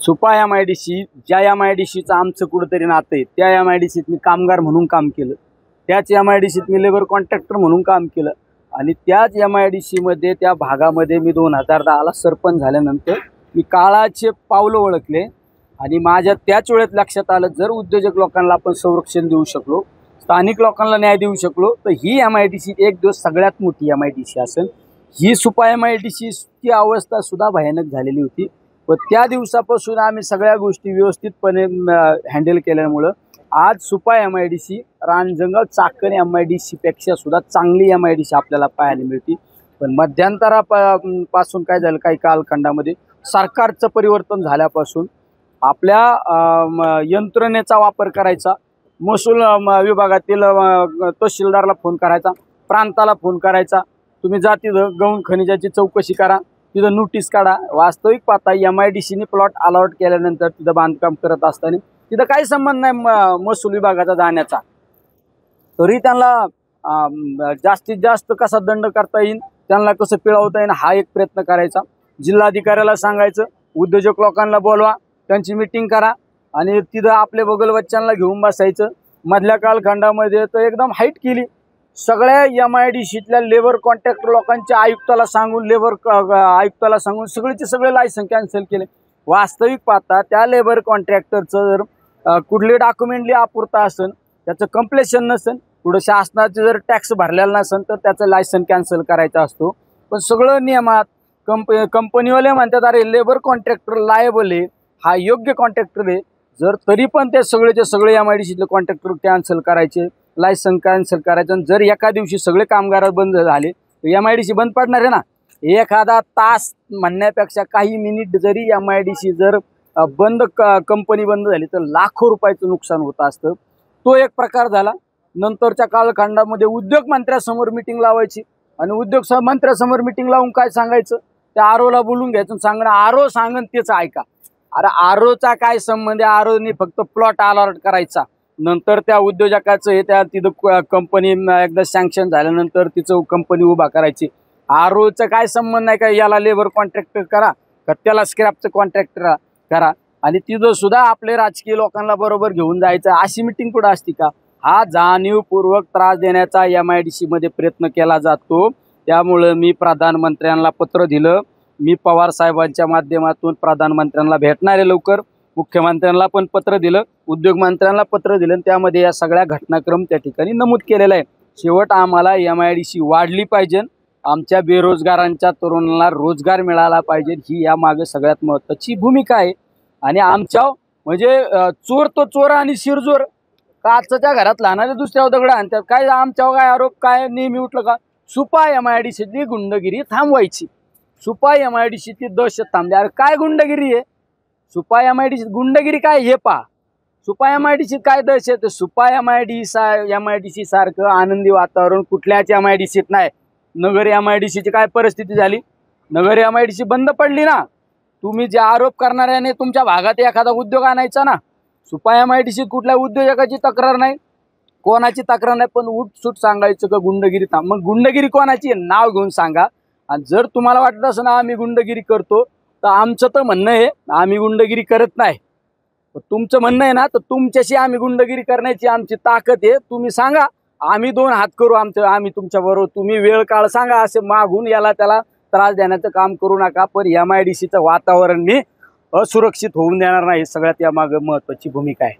Supa MIDC ज्या MIDCचं आमचं कुठंतरी नातं आहे त्या MIDCत मी कामगार म्हणून काम केलं, त्याच MIDCत मी लेबर कॉन्ट्रॅक्टर म्हणून काम केलं आणि त्याच MIDCमध्ये त्या भागामध्ये मी 2010ला सरपंच झाल्यानंतर मी काळाचे पावलं ओळखले आणि माझ्या त्याच वेळेत लक्षात आलं जर उद्योजक लोकांना आपण संरक्षण देऊ शकलो, स्थानिक लोकांना न्याय देऊ शकलो तर ही MIDC एक दिवस सगळ्यात मोठी MIDC असेल। ही सुपा MIDCची अवस्था सुद्धा भयानक झालेली होती व त्या दिवसापासून आम्ही सगळ्या गोष्टी व्यवस्थितपणे हँडल केल्यामुळे आज सुपा MIDC रांजणगाव चाकण MIDC पेक्षा सुद्धा चांगली MIDC आपल्याला पाहायला मिळते। पण मध्यंतरापासून काय झालं, काही कालखंडामध्ये सरकारचं परिवर्तन झाल्यापासून आपल्या यंत्रणेचा वापर करायचा, महसूल विभागातील तहसीलदारला फोन करायचा, प्रांताला फोन करायचा, तुम्ही जा तिथं गौण खनिजाची चौकशी करा, तिथं नोटीस काढा। वास्तविक पाहता MIDCने प्लॉट अलॉट केल्यानंतर तिथं बांधकाम करत असताना तिथं काही संबंध नाही महसूल विभागाचा जाण्याचा, तरी त्यांना जास्तीत जास्त कसा दंड करता येईल, त्यांना कसं पिळवता येईल हा एक प्रयत्न करायचा। जिल्हाधिकाऱ्याला सांगायचं उद्योजक लोकांना बोलवा, त्यांची मीटिंग करा आणि तिथं आपले बगलवच्च्यांना घेऊन बसायचं। मधल्या कालखंडामध्ये तर एकदम हाईट केली, सगळ्या MIDCतल्या लेबर कॉन्ट्रॅक्टर लोकांच्या आयुक्ताला सांगून आयुक्ताला सांगून सगळेचे सगळे लायसन कॅन्सल केले। वास्तविक पाहता त्या लेबर कॉन्ट्रॅक्टरचं जर कुठले डॉक्युमेंटली अपुरता असेल, त्याचं कंप्लेशन नसेल, पुढे शासनाचे जर टॅक्स भरलेला नसेल तर त्याचं लायसन कॅन्सल करायचा असतो। पण सगळं नियमात कंपनीवाले म्हणतात अरे लेबर कॉन्ट्रॅक्टर लायबल आहे, हा योग्य कॉन्ट्रॅक्टर आहे, जर तरी पण ते सगळेचे सगळे MIDCतले कॉन्ट्रॅक्टर कॅन्सल करायचे, लायसन कॅन्सल करायचं। आणि जर एका दिवशी सगळे कामगार बंद झाले तर MIDC बंद पडणार आहे ना। एखादा तास म्हणण्यापेक्षा काही मिनिट जरी MIDC जर बंद कंपनी बंद झाली तर लाखो रुपयाचं नुकसान होत असतं। तो एक प्रकार झाला। नंतरच्या कालखंडामध्ये उद्योग मंत्र्यासमोर मीटिंग लावायची आणि उद्योग मंत्र्यासमोर मीटिंग लावून काय सांगायचं, त्या आरोला बोलून घ्यायचं, सांगणं आरो सांगन तेच ऐका। अरे आरोचा काय संबंध आहे, आरोने फक्त प्लॉट अलॉट करायचा, नंतर त्या उद्योजकाचं हे त्या तिथं कंपनी एकदा सँक्शन झाल्यानंतर तिचं कंपनी उभा करायची। आरोचं काय संबंध नाही का, याला लेबर कॉन्ट्रॅक्टर करा का त्याला स्क्रॅपचं कॉन्ट्रॅक्टर करा आणि तिथं सुद्धा आपले राजकीय लोकांना बरोबर घेऊन जायचं, अशी मिटिंग कुठं असती का। हा जाणीवपूर्वक त्रास देण्याचा MIDCमध्ये प्रयत्न केला जातो। त्यामुळे मी प्रधानमंत्र्यांना पत्र दिलं, मी पवार साहेबांच्या माध्यमातून प्रधानमंत्र्यांना भेटणार आहे लवकर, मुख्यमंत्र्यांना पण पत्र दिलं, उद्योग मंत्र्यांना पत्र दिलं, त्यामध्ये या सगळ्या घटनाक्रम त्या ठिकाणी नमूद केलेला आहे। शेवट आम्हाला MIDC वाढली पाहिजे, आमच्या बेरोजगारांच्या तरुणांना रोजगार मिळाला पाहिजे, ही यामागे सगळ्यात महत्त्वाची भूमिका आहे। आणि आमच्या म्हणजे चोर तो चोर आणि शिरजोर काचच्या घरात लहानाले दुसऱ्या दगड आणतात, काय आमच्यावर काय आरोप, काय नेहमी उठलं का सुपा MIDCतली गुंडगिरी थांबवायची, सुपा MIDCची दहशत थांबली। अरे काय गुंडगिरी आहे सुपा MIDC, गुंडगिरी काय हे पहा, सुपा MIDC काय दहशत, सुपा MIDC सारखं आनंदी वातावरण कुठल्याच MIDCत नाही। नगर MIDCची काय परिस्थिती झाली, नगर MIDC बंद पडली ना, तुम्ही जे आरोप करणाऱ्याने तुमच्या भागात एखादा उद्योग आणायचा ना, सुपा MIDCत कुठल्या उद्योजकाची तक्रार नाही, कोणाची तक्रार नाही, पण उठसूट सांगायचं का गुंडगिरी थांब। मग गुंडगिरी कोणाची नाव घेऊन सांगा। आणि जर तुम्हाला वाटत असं ना आम्ही गुंडगिरी करतो तर आमचं तर म्हणणं आहे आम्ही गुंडगिरी करत नाही, तुमचं म्हणणं आहे ना तर तुमच्याशी आम्ही गुंडगिरी करण्याची आमची ताकद आहे, तुम्ही सांगा, आम्ही दोन हात करू आम्ही तुमच्याबरोबर, तुम्ही वेळ काळ सांगा, असे मागून याला त्याला त्रास देण्याचं काम करू नका। पण MIDCचं वातावरण मी असुरक्षित होऊन देणार नाही, सगळ्यात यामागे महत्त्वाची भूमिका आहे।